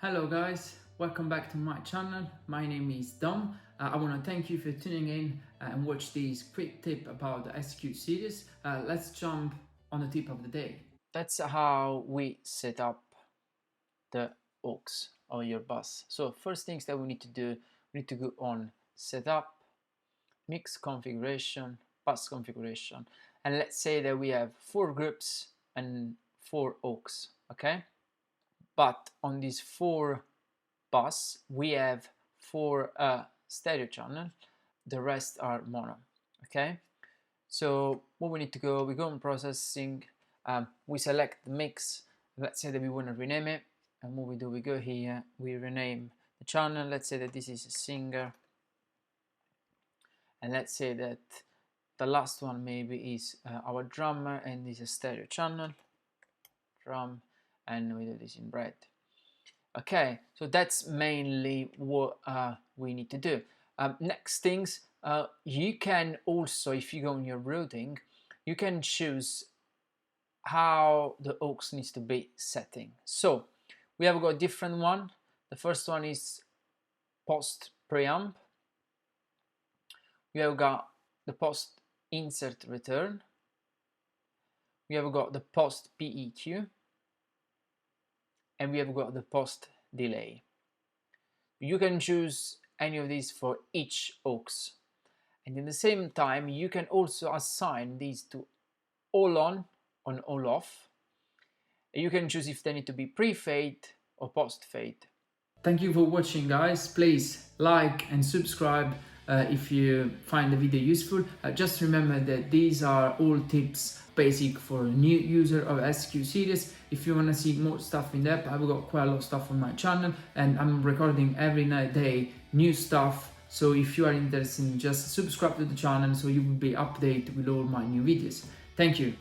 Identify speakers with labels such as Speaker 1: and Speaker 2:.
Speaker 1: Hello guys, welcome back to my channel. My name is Dom. I want to thank you for tuning in and watch this quick tip about the SQ series. Let's jump on the tip of the day.
Speaker 2: That's how we set up the aux on your bus. So first things that we need to do, we need to go on setup, mix configuration, bus configuration, and let's say that we have 4 groups and 4 aux, okay? But on these 4 bus, we have 4 stereo channel, the rest are mono, okay? So what we need to go, we go on processing, we select the mix, let's say that we want to rename it, and what we do, we go here, we rename the channel, let's say that this is a singer, and let's say that the last one maybe is our drummer, and this is a stereo channel, drum, and we do this in red. Okay, so that's mainly what we need to do. Next things, you can also, if you go in your routing, you can choose how the aux needs to be setting. So we have got a different one. The first one is post preamp. We have got the post insert return. We have got the post PEQ. And we have got the post delay. You can choose any of these for each aux. And in the same time, you can also assign these to all on all off. You can choose if they need to be pre-fade or post-fade.
Speaker 1: Thank you for watching guys. Please like and subscribe if you find the video useful. Just remember that these are all tips basic for a new user of SQ series. If you want to see more stuff in depth, I've got quite a lot of stuff on my channel and I'm recording every day new stuff. So if you are interested, just subscribe to the channel so you will be updated with all my new videos. Thank you.